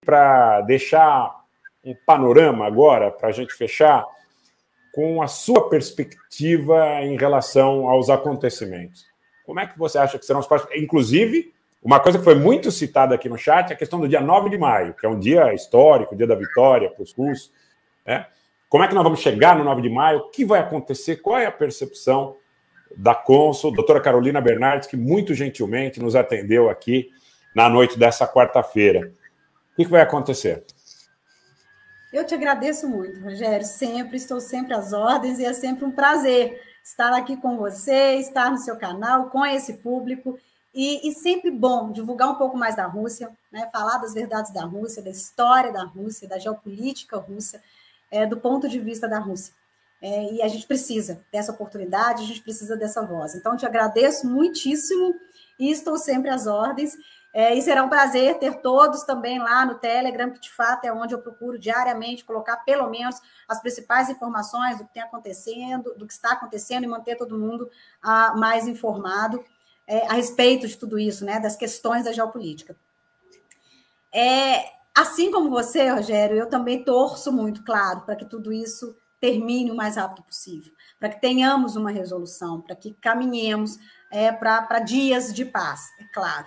para deixar um panorama agora, para a gente fechar, com a sua perspectiva em relação aos acontecimentos. Como é que você acha que serão os próximos? Inclusive, uma coisa que foi muito citada aqui no chat é a questão do dia 9 de maio, que é um dia histórico, dia da vitória para os russos, né? Como é que nós vamos chegar no 9 de maio? O que vai acontecer? Qual é a percepção da cônsul, doutora Carolina Bernardes, que muito gentilmente nos atendeu aqui na noite dessa quarta-feira? O que vai acontecer? Eu te agradeço muito, Rogério. Estou sempre às ordens e é sempre um prazer estar aqui com você, estar no seu canal, com esse público. E sempre bom divulgar um pouco mais da Rússia, né? Falar das verdades da Rússia, da história da Rússia, da geopolítica russa, do ponto de vista da Rússia. E a gente precisa dessa oportunidade, a gente precisa dessa voz. Então, te agradeço muitíssimo e estou sempre às ordens. E será um prazer ter todos também lá no Telegram, que de fato é onde eu procuro diariamente colocar pelo menos as principais informações do que tem acontecendo, do que está acontecendo e manter todo mundo mais informado a respeito de tudo isso, né, das questões da geopolítica. Assim como você, Rogério, eu também torço muito, claro, para que tudo isso termine o mais rápido possível, para que tenhamos uma resolução, para que caminhemos para dias de paz, é claro.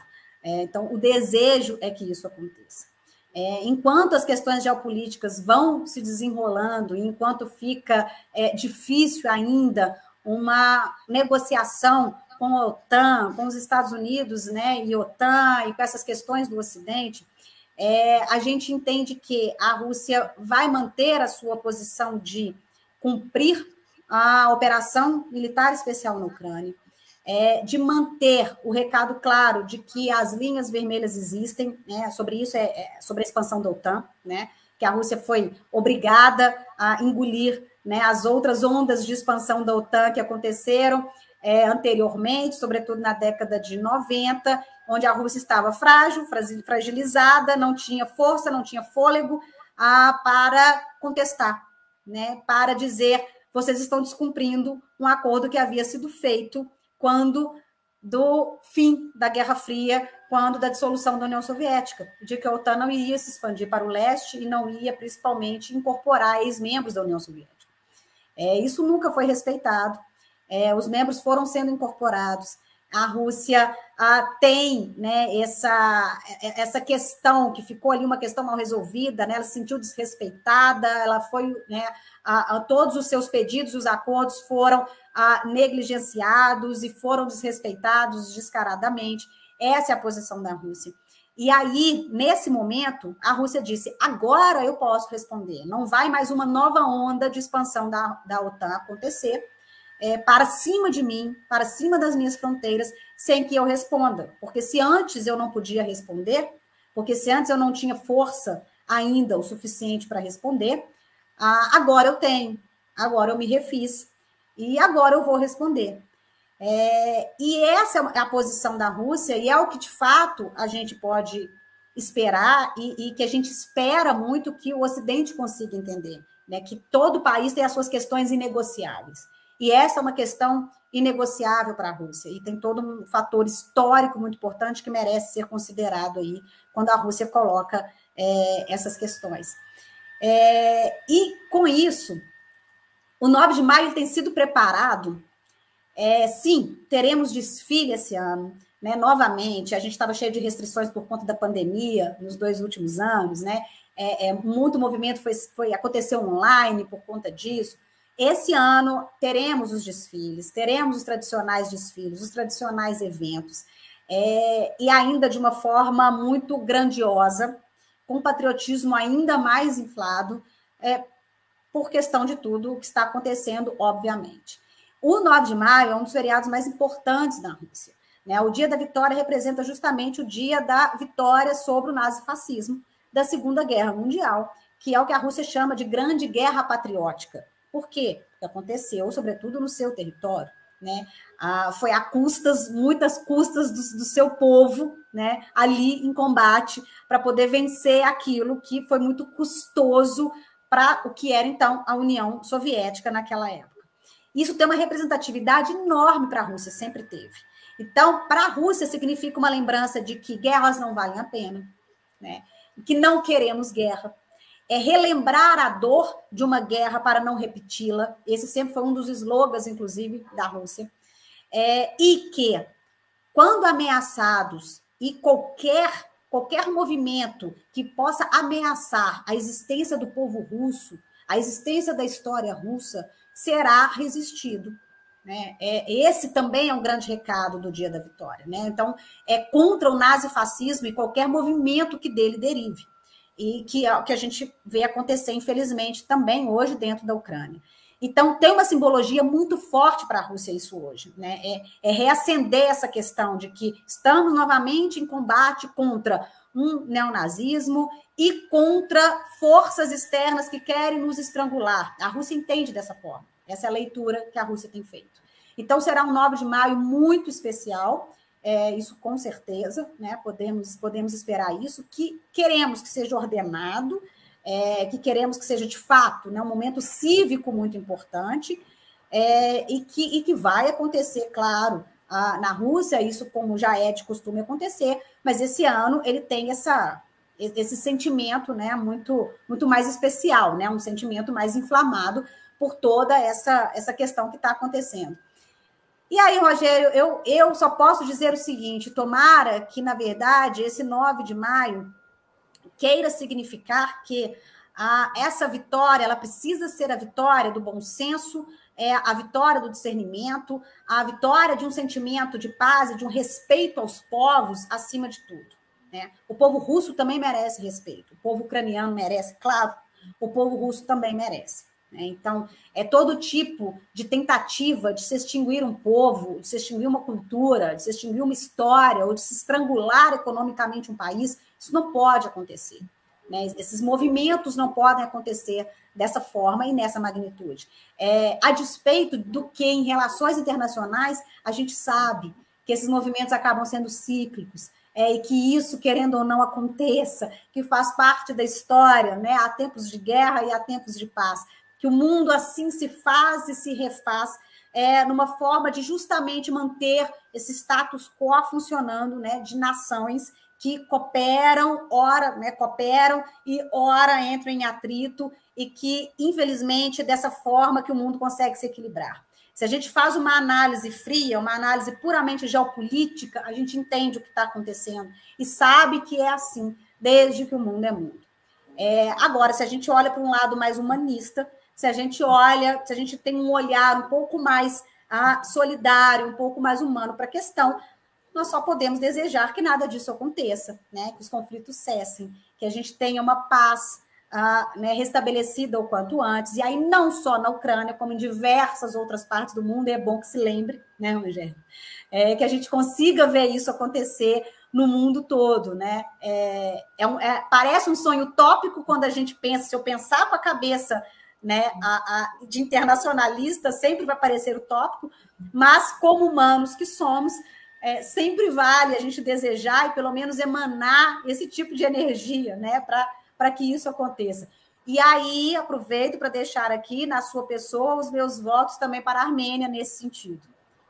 Então, o desejo é que isso aconteça. Enquanto as questões geopolíticas vão se desenrolando, enquanto fica difícil ainda uma negociação com a OTAN, com os Estados Unidos, né, e OTAN, e com essas questões do Ocidente, a gente entende que a Rússia vai manter a sua posição de cumprir a operação militar especial na Ucrânia, de manter o recado claro de que as linhas vermelhas existem, né? Sobre isso, sobre a expansão da OTAN, né? Que a Rússia foi obrigada a engolir, né, as outras ondas de expansão da OTAN que aconteceram anteriormente, sobretudo na década de 90, onde a Rússia estava frágil, fragilizada, não tinha força, não tinha fôlego para contestar, né? Para dizer, vocês estão descumprindo um acordo que havia sido feito quando do fim da Guerra Fria, quando da dissolução da União Soviética, de que a OTAN não iria se expandir para o leste e não ia, principalmente, incorporar ex-membros da União Soviética. Isso nunca foi respeitado. Os membros foram sendo incorporados. A Rússia tem, né, essa questão que ficou ali uma questão mal resolvida, né, ela se sentiu desrespeitada, ela foi, né, todos os seus pedidos, os acordos foram negligenciados e foram desrespeitados descaradamente. Essa é a posição da Rússia. E aí, nesse momento, a Rússia disse, agora eu posso responder, não vai mais uma nova onda de expansão da OTAN acontecer, para cima de mim, para cima das minhas fronteiras, sem que eu responda. Porque se antes eu não podia responder, porque se antes eu não tinha força ainda o suficiente para responder, agora eu tenho, agora eu me refiz, e agora eu vou responder. E essa é a posição da Rússia, e é o que, de fato, a gente pode esperar, e que a gente espera muito que o Ocidente consiga entender, né? Que todo país tem as suas questões inegociáveis. E essa é uma questão inegociável para a Rússia, e tem todo um fator histórico muito importante que merece ser considerado aí, quando a Rússia coloca essas questões. E, com isso, o 9 de maio tem sido preparado. Sim, teremos desfile esse ano, né? Novamente, a gente estava cheio de restrições por conta da pandemia nos 2 últimos anos, né? Muito movimento aconteceu online por conta disso. Esse ano teremos os desfiles, teremos os tradicionais desfiles, os tradicionais eventos, e ainda de uma forma muito grandiosa, com patriotismo ainda mais inflado, por questão de tudo o que está acontecendo, obviamente. O 9 de maio é um dos feriados mais importantes da Rússia, né? O Dia da Vitória representa justamente o dia da vitória sobre o nazifascismo da Segunda Guerra Mundial, que é o que a Rússia chama de Grande Guerra Patriótica. Por quê? Porque aconteceu, sobretudo, no seu território, né? Foi a custas, muitas custas do seu povo, né? Ali em combate, para poder vencer aquilo que foi muito custoso para o que era, então, a União Soviética naquela época. Isso tem uma representatividade enorme para a Rússia, sempre teve. Então, para a Rússia, significa uma lembrança de que guerras não valem a pena, né? que não queremos guerra. É relembrar a dor de uma guerra para não repeti-la. Esse sempre foi um dos slogans, inclusive, da Rússia. E que, quando ameaçados, e qualquer movimento que possa ameaçar a existência do povo russo, a existência da história russa, será resistido. Né? Esse também é um grande recado do Dia da Vitória. Né? Então, é contra o nazifascismo e qualquer movimento que dele derive. E que é o que a gente vê acontecer, infelizmente, também hoje dentro da Ucrânia. Então, tem uma simbologia muito forte para a Rússia isso hoje. Né? Reacender essa questão de que estamos novamente em combate contra um neonazismo e contra forças externas que querem nos estrangular. A Rússia entende dessa forma. Essa é a leitura que a Rússia tem feito. Então, será um 9 de maio muito especial, isso com certeza, né? Podemos esperar isso, que queremos que seja ordenado, que queremos que seja, de fato, né, um momento cívico muito importante, e que vai acontecer, claro, na Rússia, isso como já é de costume acontecer, mas esse ano ele tem esse sentimento, né, muito, muito mais especial, né, um sentimento mais inflamado por toda essa questão que está acontecendo. E aí, Rogério, eu só posso dizer o seguinte, tomara que, na verdade, esse 9 de maio queira significar que essa vitória, ela precisa ser a vitória do bom senso, a vitória do discernimento, a vitória de um sentimento de paz e de um respeito aos povos acima de tudo. Né? O povo russo também merece respeito, o povo ucraniano merece, claro, o povo russo também merece. Então, todo tipo de tentativa de se extinguir um povo, de se extinguir uma cultura, de se extinguir uma história, ou de se estrangular economicamente um país, isso não pode acontecer. Né? Esses movimentos não podem acontecer dessa forma e nessa magnitude. A despeito do que, em relações internacionais, a gente sabe que esses movimentos acabam sendo cíclicos, e que isso, querendo ou não, aconteça, que faz parte da história, né? Há tempos de guerra e há tempos de paz. Que o mundo assim se faz e se refaz, numa forma de justamente manter esse status quo funcionando, né, de nações que cooperam e ora entram em atrito, e que, infelizmente, dessa forma que o mundo consegue se equilibrar. Se a gente faz uma análise fria, uma análise puramente geopolítica, a gente entende o que está acontecendo e sabe que é assim, desde que o mundo é mundo. Agora, se a gente olha para um lado mais humanista, se a gente tem um olhar um pouco mais solidário, um pouco mais humano para a questão, nós só podemos desejar que nada disso aconteça, né? Que os conflitos cessem, que a gente tenha uma paz restabelecida o quanto antes, e aí não só na Ucrânia, como em diversas outras partes do mundo, e é bom que se lembre, né, Rogério? Que a gente consiga ver isso acontecer no mundo todo, né? Parece um sonho utópico quando a gente pensa, se eu pensar com a cabeça, né, de internacionalista, sempre vai parecer utópico, mas como humanos que somos, sempre vale a gente desejar e pelo menos emanar esse tipo de energia, né, para que isso aconteça. E aí, aproveito para deixar aqui, na sua pessoa, os meus votos também para a Armênia nesse sentido.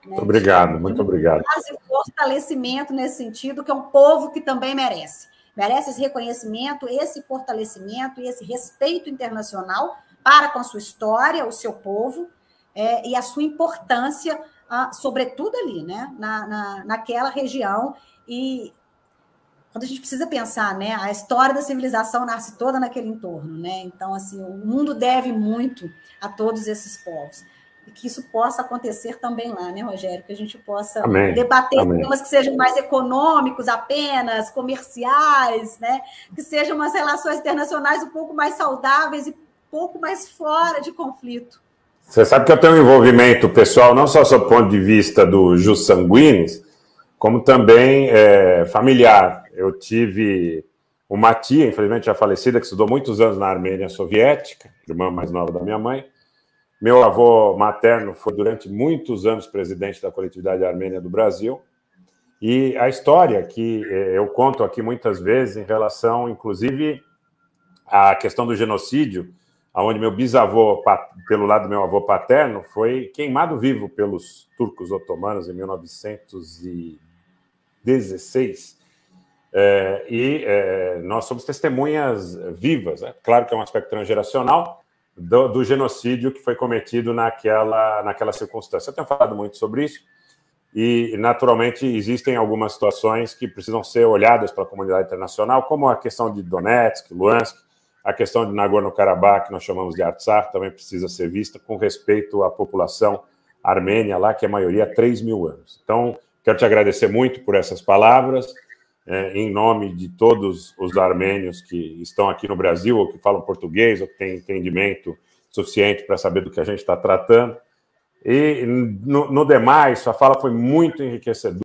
Né? Obrigado, muito obrigado. E fortalecimento nesse sentido, que é um povo que também merece. Merece esse reconhecimento, esse fortalecimento e esse respeito internacional para com a sua história, o seu povo, e a sua importância, sobretudo ali, né, naquela região. E quando a gente precisa pensar, né, a história da civilização nasce toda naquele entorno, né? Então, assim, o mundo deve muito a todos esses povos. E que isso possa acontecer também lá, né, Rogério? Que a gente possa debater temas que sejam mais econômicos apenas, comerciais, né? Que sejam umas relações internacionais um pouco mais saudáveis e um pouco mais fora de conflito. Você sabe que eu tenho um envolvimento pessoal, não só sob o ponto de vista do jus sanguinis, como também familiar. Eu tive uma tia, infelizmente já falecida, que estudou muitos anos na Armênia Soviética, irmã mais nova da minha mãe. Meu avô materno foi durante muitos anos presidente da coletividade armênia do Brasil. E a história que eu conto aqui muitas vezes em relação, inclusive, à questão do genocídio, onde meu bisavô, pelo lado do meu avô paterno, foi queimado vivo pelos turcos otomanos em 1916. nós somos testemunhas vivas, claro que é um aspecto transgeracional, do genocídio que foi cometido naquela circunstância. Eu tenho falado muito sobre isso, e, naturalmente, existem algumas situações que precisam ser olhadas pela comunidade internacional, como a questão de Donetsk, Luhansk, a questão de Nagorno-Karabakh, que nós chamamos de Artsakh, também precisa ser vista com respeito à população armênia lá, que a maioria há 3 mil anos. Então, quero te agradecer muito por essas palavras, em nome de todos os armênios que estão aqui no Brasil, ou que falam português, ou que têm entendimento suficiente para saber do que a gente está tratando. E, no demais, sua fala foi muito enriquecedora.